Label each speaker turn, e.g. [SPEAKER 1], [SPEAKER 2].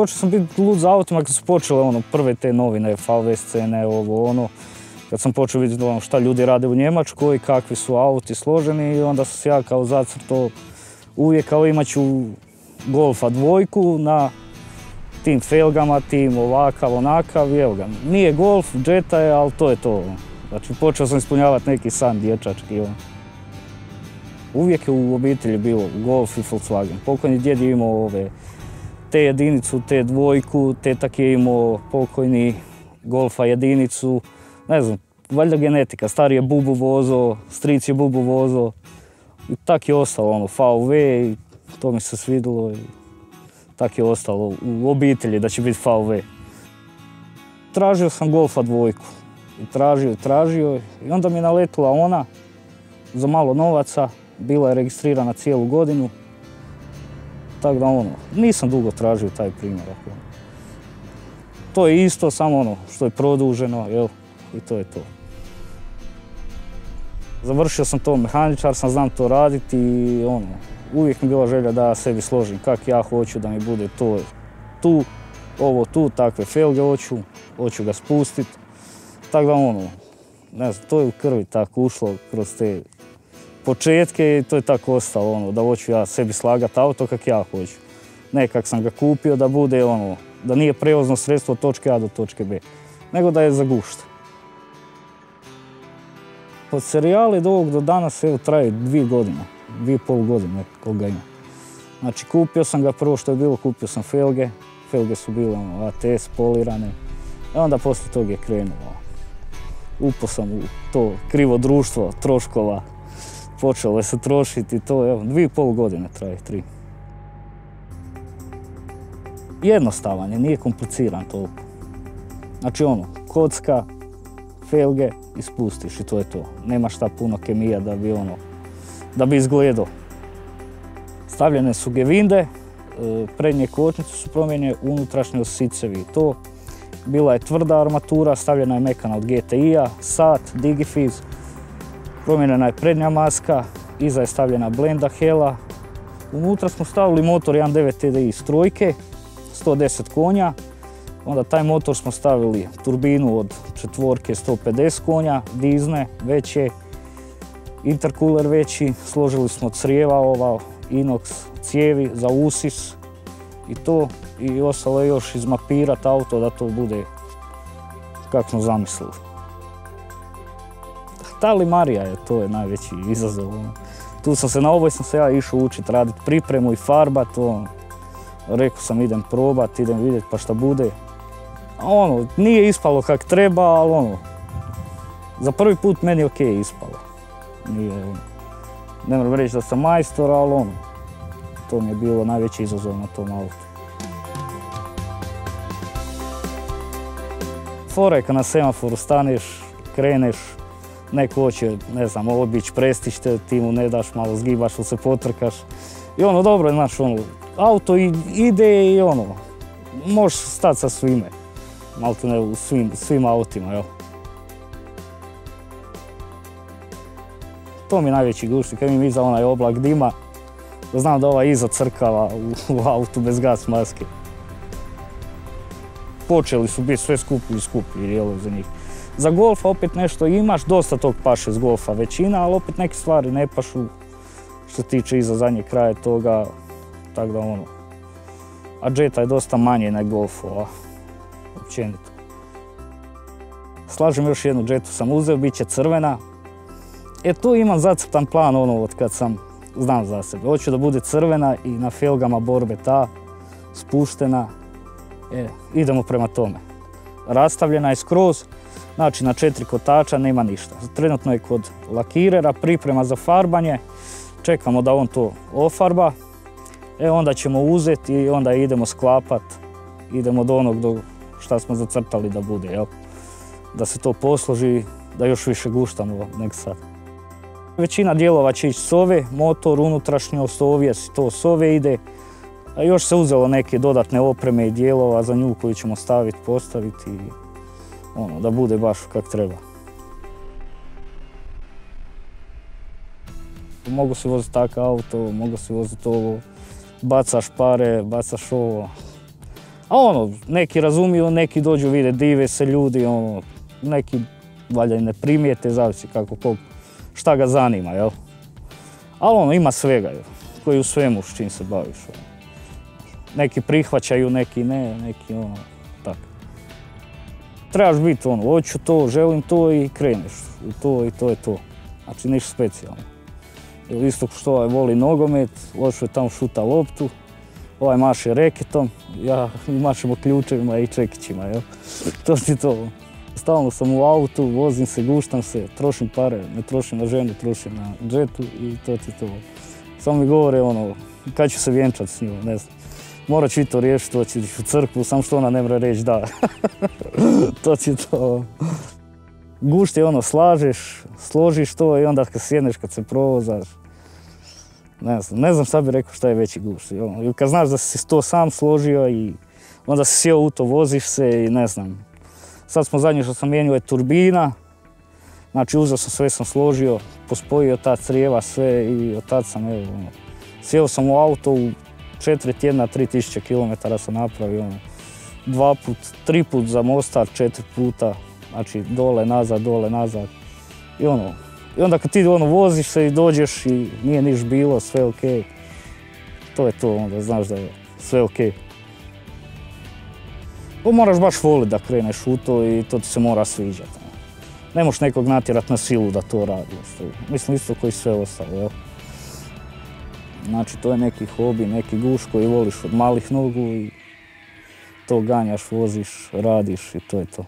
[SPEAKER 1] počeo sam biti lud za autima kad su počele prve te novine, VW scene, ovo ono. Kad sam počeo vidjeti šta ljudi rade u Njemačkoj, kakvi su auti složeni i onda sam se ja kao zacrtao uvijek kao imat ću Golfa dvojku na tim felgama, tim ovakav, onakav i evo ga. Nije Golf, Jetta je, ali to je to. Znači počeo sam ispunjavati neki san dječački. Uvijek je u obitelji bilo Golf i Volkswagen. Pokojni djed je imao te jedinicu, te dvojku, tetak je imao pokojni Golfa jedinicu. Ne znam, valjda genetika, stari je bubu vozo, stric je bubu vozo i tak je ostalo VW i to mi se svidilo i tak je ostalo u obitelji da će biti VW. Tražio sam Golfa dvojku i tražio i onda mi je naletila ona za malo novaca, bila je registrirana cijelu godinu, tako da nisam dugo tražio taj primjerak. To je isto, samo što je produženo, jel? I to je to. Završio sam to mehaničar, znam to raditi i uvijek mi je bila želja da ja sebi složim kak ja hoću da mi bude to tu, ovo tu, takve felge hoću ga spustiti. Tako da ne znam, to je u krvi tako ušlo kroz te početke i to je tako ostalo, da hoću ja sebi slagati auto kak ja hoću. Ne kak sam ga kupio, da bude da nije prevozno sredstvo od točke A do točke B, nego da je za gušt. Od serijale do ovog do danas traje 2 godine, 2,5 godine koga ima. Znači kupio sam ga prvo što je bilo, kupio sam felge, felge su bile ATS polirane, i onda poslije toga je krenulo. Upao sam u to krivo društvo troškova, počelo je se trošiti i to, 2,5 godine traje, 3. Jednostavan je, nije kompliciran toliko. Znači kocka, felge i spustiš i to je to. Nema šta puno kemija da bi izgledao. Stavljene su gevinde, prednje kočnice su promijenjene, unutrašnje osicevi i to. Bila je tvrda armatura, stavljena je mekana od GTI-a, sat, Digifiz. Promijenjena je prednja maska, iza je stavljena blenda hela. Unutra smo stavili motor 1.9 TDI iz trojke, 110 konja. Onda taj motor smo stavili turbinu od četvorke 150 konja, dizne veće, intercooler veći, složili smo crijeva inox cijevi za usis i to. I ostalo je još izmapirati auto da to bude kako smo zamislili. Ta limarija je, to je najveći izazov. Na ovoj sam se ja išao učiti raditi pripremu i farbat. Rekao sam idem probat, idem vidjeti pa šta bude. Nije ispalo kak treba, ali za prvi put meni je okej ispalo. Ne moram reći da sam majstor, ali to mi je bilo najveći izazov na tom autu. Fora je kad na semaforu staneš, kreneš, neko hoće, ne znam, obići, prestići te, ti mu ne daš, malo zgibaš ili se potrkaš. I dobro je, znaš, auto ide i možeš stati sa svime. Malte ne u svim autima, jel? To mi je najveći gušt, kad mi iza onaj oblak dima, da znam da ova iza crkava u autu bez gas maske. Počeli su biti sve skuplji i skuplji, jel, za njih. Za Golfa opet nešto imaš, dosta tog paše iz Golfa većina, ali opet neke stvari ne pašu što se tiče iza zadnje kraja toga, tako da A Jetta je dosta manje nego Golfova, općenito. Slažem još jednu Jettu sam uzeo, bit će crvena. Tu imam zacrtan plan od kad sam, znam za sebe. Hoću da bude crvena i na felgama borbe ta, spuštena. Idemo prema tome. Rastavljena je skroz, znači na 4 kotača nema ništa. Trenutno je kod lakirera, priprema za farbanje. Čekamo da on to ofarba. Onda ćemo uzeti i onda idemo sklapat. Idemo do onog šta smo zacrtali da bude, jel? Da se to posloži, da još više guštamo nek sad. Većina dijelova će ići s ove, motor, unutrašnjost, ovjes, to s ove ide. A još se uzelo neke dodatne opreme i dijelova za nju koju ćemo staviti, postaviti i da bude baš kak treba. Mogu se voziti takav auto, mogu se voziti ovo, bacaš pare, bacaš ovo. A ono, neki razumiju, neki dođu, vide, dive se ljudi, ono, neki valjda i ne primijete, zavisi kako kog, šta ga zanima, jel? Ali ono, ima svega, jel? Koji u svemu s čim se baviš. Ono. Neki prihvaćaju, neki ne, neki ono, tako. Trebaš biti ono, hoću to, želim to i kreneš u to i to je to. Znači ništa specijalno. Isto što ovaj voli nogomet, hoće tamo šuta loptu, ovaj maše reketom, ja mašemo ključevima i čekićima, jel? To ti to. Stalno sam u autu, vozim se, guštam se, trošim pare, ne trošim na ženu, trošim na džetu i to ti to. Samo mi govore ono, kad ću se vjenčat s njom, ne znam. Morat ću i to riješiti, hoću u crkvu, samo što ona ne mora reći da. To ti to. Gušt je ono, slažeš, složiš to i onda kad sjedneš, kad se provozaš, ne znam šta bi rekao šta je veći gušt. Ili kad znaš da si to sam složio i onda si sjeo u to, voziš se i ne znam. Sad smo zadnje što sam mijenio je turbina, znači uzeo sam sve, sam složio, pospojio ta crijeva sve i od tad sam, evo, ono, sjeo sam u auto, u 4 tjedna 3000 km sam napravio, ono, 2 put, 3 put za Mostar, 4 puta, znači dole, nazad. I ono, i onda kad ti ono voziš se i dođeš i nije niš bilo, sve okej. To je to, onda znaš da je sve okej. To moraš baš voliti da kreneš u to i to ti se mora sviđati. Ne možeš nekog natjerat na silu da to radi. Mislim isto koji sve ostalo, jel? Znači to je neki hobi, neki gušt koji voliš od malih nogu i to ganjaš, voziš, radiš i to je to.